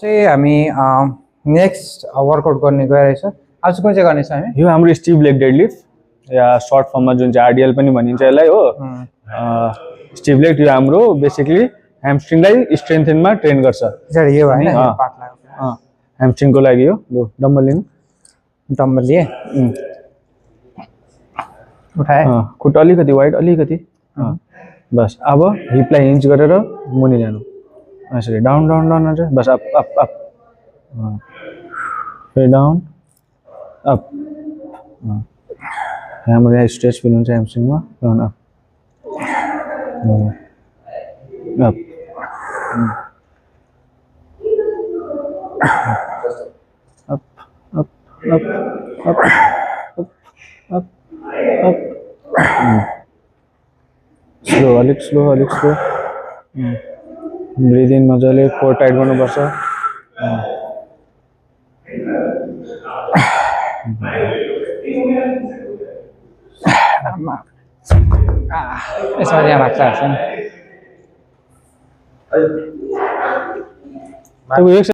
चाहिँ हामी next workout गर्ने गइरहेछ। आज कुन चाहिँ गर्नेछ हामी? यो हाम्रो स्टिभ लेग डेडलिफ्ट या सर्ट फर्ममा जुन चाहिँ आरडिएल पनि भनिन्छ यसलाई हो। स्टिभ लेग यो हाम्रो बेसिकली ह्यामस्ट्रिङलाई स्ट्रेन्थेनमा ट्रेन गर्छ। पछाडि यो हैन यो पातला ह्यामस्ट्रिङको लागि हो। लो डम्बल लिनु। डम्बल लिए उठाए खुट्टा अलिकति वाइड अलिकति बस। अब हिपलाई हिन्च गरेर मुनि जानु यसरी डाउन डाउन डाउन हुन्छ। बस अप अप अप फेरि डाउन अप। हाम्रो यहाँ स्ट्रेच पनि हुन्छ ह्यामस्ट्रिङमा। Down up up up up up up up up. Slow अलिक स्लो अलिक स्लो। ब्रिथ इन मजाले कोर टाइट गर्नुपर्छ। यसमा यहाँ राख्छ नि।